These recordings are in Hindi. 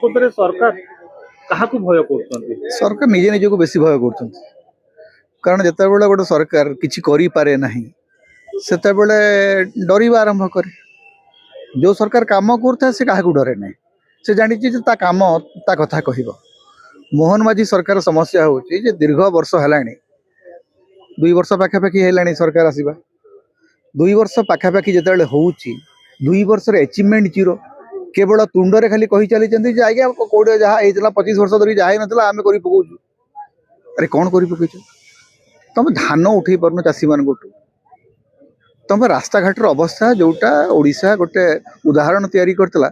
ପ୍ରକୃତରେ ସରକାର କାହାକୁ ଭୟ କରୁଛନ୍ତି? सरकार निजे निज को बेसी भय कर कारण जिते बड़े गोटे सरकार किसी करे नहीं सेते बड़े डरवा आरंभ करे। जो सरकार काम करता से क्या डरे नहीं से जानी ता काम ता कथा कह मोहन माझी सरकार समस्या हूँ दीर्घ वर्ष है 2 वर्ष पाखापाखि है सरकार आसवा 2 वर्ष पाखापाखि जिते हूँ 2 वर्ष अचिवमेंट जीरो केवल तुंडरे खाली कही चली आज्ञा कौटे जहाँ 25 वर्ष धरी जहाँ ना आम कर पकाऊ अरे कौन कर पकईच तुम धान उठे पार चाषी मान तुम रास्ता घाटर अवस्था जोटा ओडिशा गोटे उदाहरण तैयारी करतला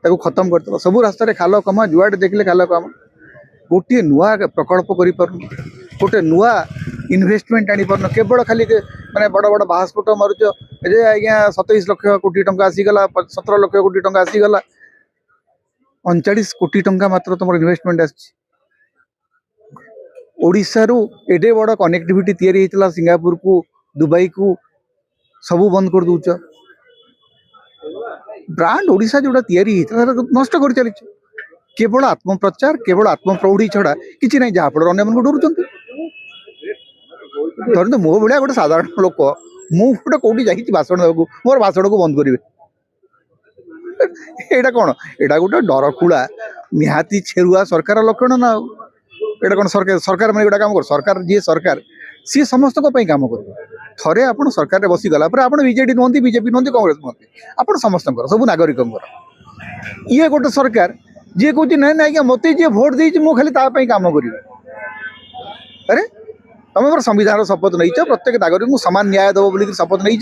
ताको खत्म करतला सब रास्ता खाल कमा जुआडे देखले खाल कमा गोटे नुआ प्रकल्प कर गोटे नुआ इन्वेस्टमेंट आनी पार केवल खाली माने बड़ बड़ बाहास्फोट मारुच जे आज्ञा 27 लाख कोटी टंका आसीगला 17 लाख कोटी टंका आसीगला 39 कोटी टंका मात्र तुम इन्वेस्टमेंट आसी ओडिशा रु एडे बड़ कनेक्टिविटी तैयारी होता सिंगापुर को दुबई को सबू बंद कर दूच ब्रांड ओडिशा जोड़ा तैयारी होता नष्ट कर चली केवल आत्मप्रचार केवल आत्मप्रौढ़ी छड़ा किसी ना जहाँ फल अन्य डरुंच धरते मो भाया गोटे साधारण लोक मुझे कौटी जाइए भाषण देवाक मोर भाषण को बंद करेंगे यहाँ कौन यहाँ गोटे डरकुड़ा निहाती छेरुआ सरकार लक्षण ना यहाँ कौन सरकार सरकार मैंने गोटा काम कर सरकार जी सरकार सी समस्त काम कर थे आप सरकार में बसीगला आप बीजेडी नुहति बीजेपी नुहति कांग्रेस नुहति आप समस्त सब नागरिक ये गोटे सरकार जी कह ना आज्ञा मत जी भोट दे खाली काम कर अरे तुम संविधान शपथ नहीं प्रत्येक नागरिक को सामान न्याय दब बोल शपथ नहीं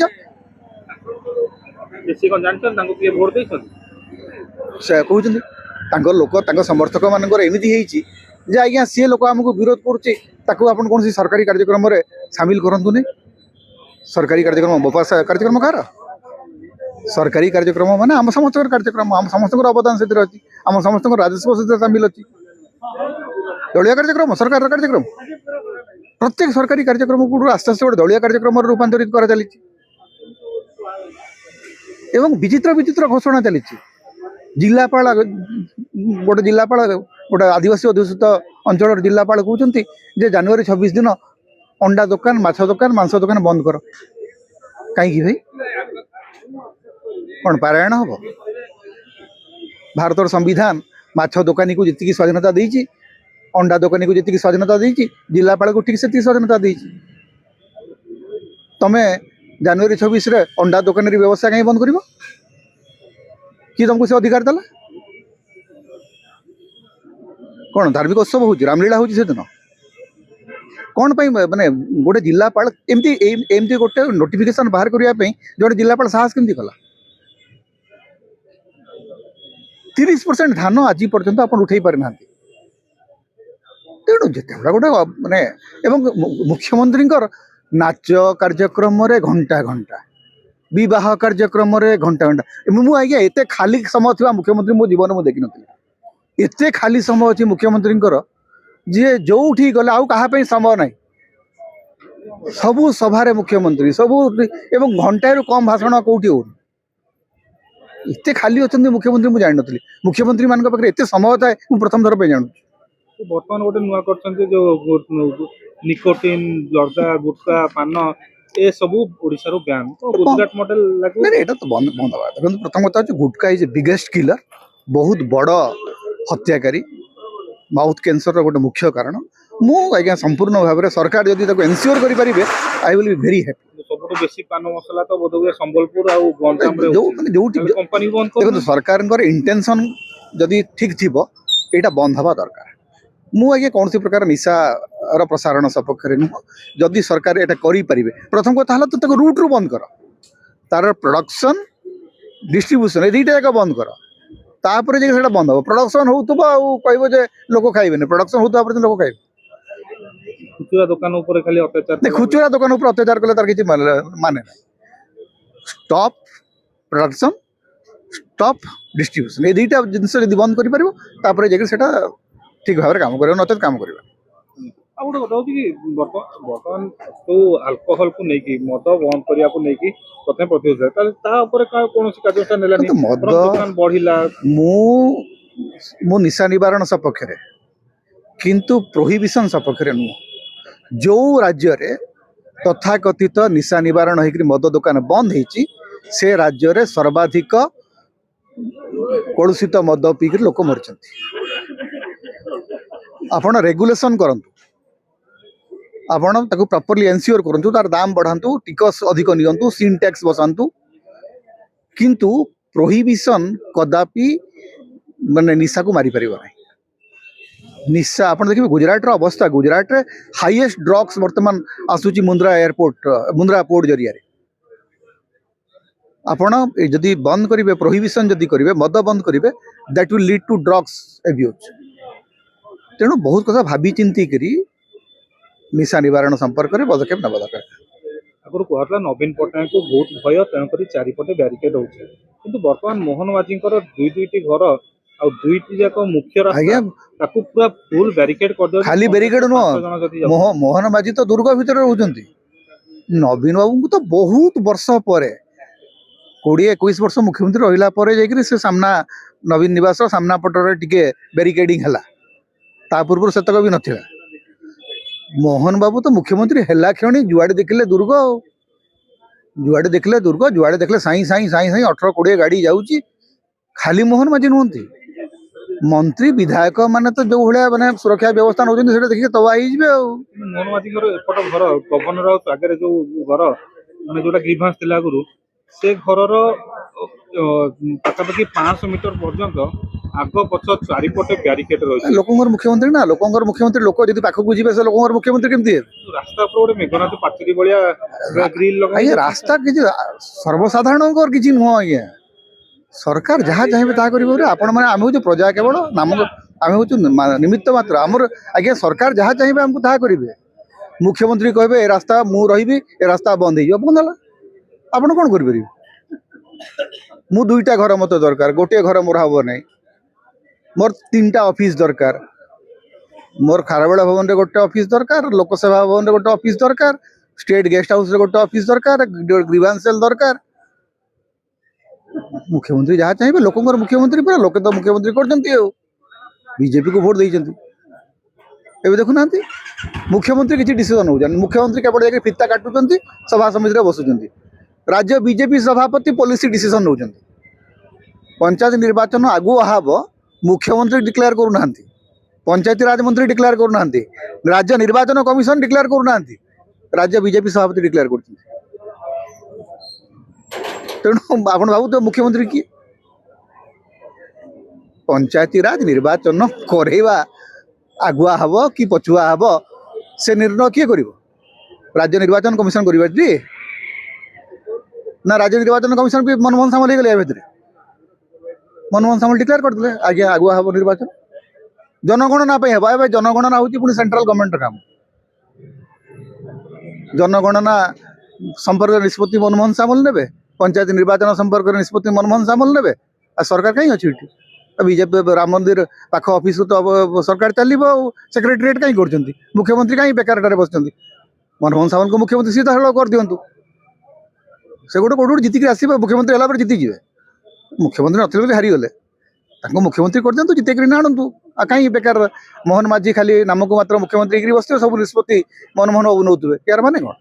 से कहते लोक समर्थक मानकर एमती जे आज्ञा सी लोक आमको विरोध करुँच कौन सरकारी कार्यक्रम सामिल करतु नहीं सरकारी कार्यक्रम बोपास कार्यक्रम कार सरकारी कार्यक्रम माने आम समस्त कार्यक्रम आम समस्त अवदान से अच्छी आम समस्त राजस्व से सामिल अच्छी दलिया कार्यक्रम सरकार कार्यक्रम प्रत्येक सरकारी कार्यक्रम को आस्ते आस्ते गोटे दलिया कार्यक्रम रूपांतरित कर चली विचित्र विचित्र घोषणा चली जिलापाल गोटे जिलापाल गोटे आदिवासी अध्युषित अंचल जिलापाल कहते जे जनवरी 26 दिन अंडा दुकान माछ दुकान मांस दुकान बंद कर कहीं भाई कौन पारायण हम भारत संविधान माछ दुकानी को जी स्वाधीनता देती अंडा दुकानी को जी स्वाधीनता देती जिलापाल को ठीक से स्वाधीनता देती तुम जनवरी 26 अंडा दुकान व्यवसाय कहीं बंद कर तुमको से अधिकार देला कौन धार्मिक उत्सव हो रामलीला हो दिन कौन माने गोटे जिलापाल एमती गोटे नोटिफिकेशन बाहर करने जो जिलापाल साहस केमती कला 30% धान आज पर्यंत आप उठे पारि ना तेणु जिते गोटे माने मुख्यमंत्री नाच कार्यक्रम घंटा घंटा विवाह कार्यक्रम घंटा घंटा मुझे आज्ञा एत खाली समय थी मुख्यमंत्री मो जीवन मुझे देखी नी एत खाली समय अच्छी मुख्यमंत्री जी जो गले आउ कहा समय ना सबू सभारे मुख्यमंत्री सबू एवं घंटाए कम भाषण कौटी हो एत खाली अच्छा मुख्यमंत्री मुझे जानी नी मुख्यमंत्री मान पाखे एत समय था मुझे प्रथम थर पे जानू बर्तमान गोटे नुआ कर जो निकोटिन जर्दा गुटखा पान ए सबू ओडिशा रो ब्यान तो गुजरात मॉडल लागू नहीं एटा तो बंद बंद हवा देखो प्रथम कथा गुटखा इज बिगेस्ट किलर बहुत बड़ हत्याकारी माउथ कैंसर गोटे मुख्य कारण मु आज्ञा संपूर्ण भाव में सरकार जदि एनश्योर करि परिबे I will be very happy सबटो बेसी पान मसला तो बोधवे संबलपुर आ गंजाम रे जो कंपनी बंद देखो सरकार इंटेंशन जदि ठीक थिबो एटा बंद हवा दरकार मु आज्ञा कौन सी प्रकार निशार प्रसारण सपक्ष नुह जदि सरकार एटा करि परिबे प्रथम कथा हला तो रूट रु बंद कर तार प्रोडक्शन डिस्ट्रीब्यूशन ए दुईटा जाक बंद कर तापर जे सेटा बंद हो प्रोडक्शन होतबो आ कहबो जे लोक खाइबेनी प्रोडक्शन होतबा पर लोक खाइबे खुचरा दुकान ऊपर खाली अत्याचार नहीं खुचरा दुकान ऊपर अत्याचार कले तार किछि माने ना स्टॉप प्रोडक्शन स्टॉप डिस्ट्रीब्यूशन ए दुईटा जिनस जदि बंद करि परिबो तापर जे सेटा ठीक भाव में काम कर नचेत काम कर गोटे कथा कि बर्तमान तो आल्कोहल को लेकिन मद बंद करने को लेकिन प्रथम प्रतिरोध कौन कार्यानुष्ठान मद बढ़ला मु निशा निवारण सपक्ष किंतु प्रोहिबिशन सपक्ष नुह जो राज्य रे तथाकथित निशा निवारण होकर मद दुकान बंद होती से राज्य रे सर्वाधिक कलुषित मद पीकर लोक मरचंती आपण रेगुलेशन करंतु आपण ताकू प्रॉपर्ली एनश्योर करंतु तार दाम बढ़ांतु टिकस अधिक नियंतु सीन टैक्स बसांतु किंतु प्रोहिबिशन कदापि माने निशा को मारी परिबो नै निशा आपण देखिबे गुजरात रो अवस्था गुजरात रे हाईएस्ट ड्रग्स वर्तमान आसुची मुंद्रा एयरपोर्ट मुंद्रा पोर्ट जरिया रे आपण जदि बंद करिवे प्रोहिबिशन जदि करिवे मद बंद करिवे that will lead to drugs abuse तेणु बहुत कथा भाबी चिंती करी निशा निवारण संपर्क में पदक्षेप नवा दरकार आगुरी कहला नवीन पट्टनायक को बहुत भय तेणुक चारिपटे ब्यारिकेड होचे किंतु वर्तमान मोहन माझी दुई दुईटी घर आ दुईटी जाक मुख्य आज्ञा रास्ता पूरा फुल ब्यारिकेड कर दिया खाली बैरिकेड नुह मोहन माझी तो दुर्ग भितर रोचंती नवीन बाबू को तो बहुत वर्ष पर 20-21 वर्ष मुख्यमंत्री रहिला परे जाइकरी से सामना नवीन निवास सामना पटर टिके बैरिकेडिंग हला ता पूर्व सेतक भी नथिला मोहन बाबू तो मुख्यमंत्री हेला क्षणी जुआड़े देखले दुर्ग जुआड़े देखले साई साई साई साई 18-20 गाड़ी जाऊची खाली मोहन माझी नुहंती मंत्री विधायक माने तो जो भलिया माने सुरक्षा व्यवस्था नौजन सेटा देखि तवा ही जिवे मोहन माझी एपट घर गवर्नर हाउस आगे जो घर माने जोटा ग्रीभांस थिला गुरु से घर पाखापाखि 500 मीटर पर्यंत आग पछ चारिपटे ब्यारिकेड रही लोकंगर मुख्यमंत्री ना लोकंगर मुख्यमंत्री लोक जदि पाखकु जिवे से लोकंगर मुख्यमंत्री केमती रास्ता पर गोटे मेघनाथ पाचेरी भलिया ग्रिल लगा आज्ञा रास्ता किछि सर्वसाधारणकर किछि नुह आज्ञा सरकार जहाँ चाहिए ता करिबो रे आपण माने आमे हो प्रजा केवल नाम आमे हो निमित्त मात्र हमर आज्ञा सरकार जहाँ चाहिए हमको ता करिवे मुख्यमंत्री कहबे ए रास्ता मु रहिबी ए रास्ता बंद हो बंद हला आपण कोन करि परिबे मु दुईटा घर मते दरकार गोटे घर मोर हबो नै मोर 3टा ऑफिस दरकार मोर खारबेला भवन रे गोटे ऑफिस दरकार लोकसेवा भवन रे गोटे ऑफिस दरकार स्टेट गेस्ट हाउस रे गोटे ऑफिस दरकार ग्रीवांस सेल दरकार मुख्यमंत्री जहाँ चाहिए लोकंर मुख्यमंत्री पूरा लोके तो मुख्यमंत्री करछंती बीजेपी को वोट देइछंती एबे देखु नांती मुख्यमंत्री किछि डिसीजन हो जान मुख्यमंत्री केवल जाके फित्ता काटुचंती सभा समिति रे बसुचंती राज्य बीजेपी सभापति पॉलिसी डिसीजन नौचंती पंचायत निर्वाचन आगु आहाब मुख्यमंत्री डिक्लेयर करू नांती पंचायती राज मंत्री डिक्लेयर करू नांती राज्य निर्वाचन कमिशन डिक्लेयर करू नांती राज्य बीजेपी सभापति डिक्लेयर करछंती तेणु आपण बाबू तो मुख्यमंत्री की पंचायती राज निर्वाचन करेवा आगुआ हब कि पछुआ हब से निर्णय किए करिवो राज्य निर्वाचन कमिशन करिवो जी ना राज्य निर्वाचन कमिशन भी मनमोहन सामल हो गले भितर मनमोहन सामल डिक्लेयर करते आज्ञा आगुआ हम निर्वाचन जनगणना हे जनगणना हूँ पुणी सेंट्रल गवर्नमेंट काम जनगणना संपर्क निष्पत्ति मनमोहन सामल ने पंचायत निर्वाचन संपर्क निष्पत्ति मनमोहन सामल ने सरकार कहीं अच्छी बीजेपी राम मंदिर पाख ऑफिस तो सरकार चलो सेक्रेटेरिएट कहीं कर मुख्यमंत्री कहीं बेकार बस मनमोहन सामल को मुख्यमंत्री सीधा हल कर दिंतु से गोटे कौट जितिक आसवे मुख्यमंत्री है जीति जी मुख्यमंत्री नथिले हारीगले मुख्यमंत्री कर दिंतु जितेक आणतु कहीं बेकार मोहन माझी खाली नामक मात्र मुख्यमंत्री बसते सब निष्पत्ति मनमोहन बाबू नौथे यार माने कौन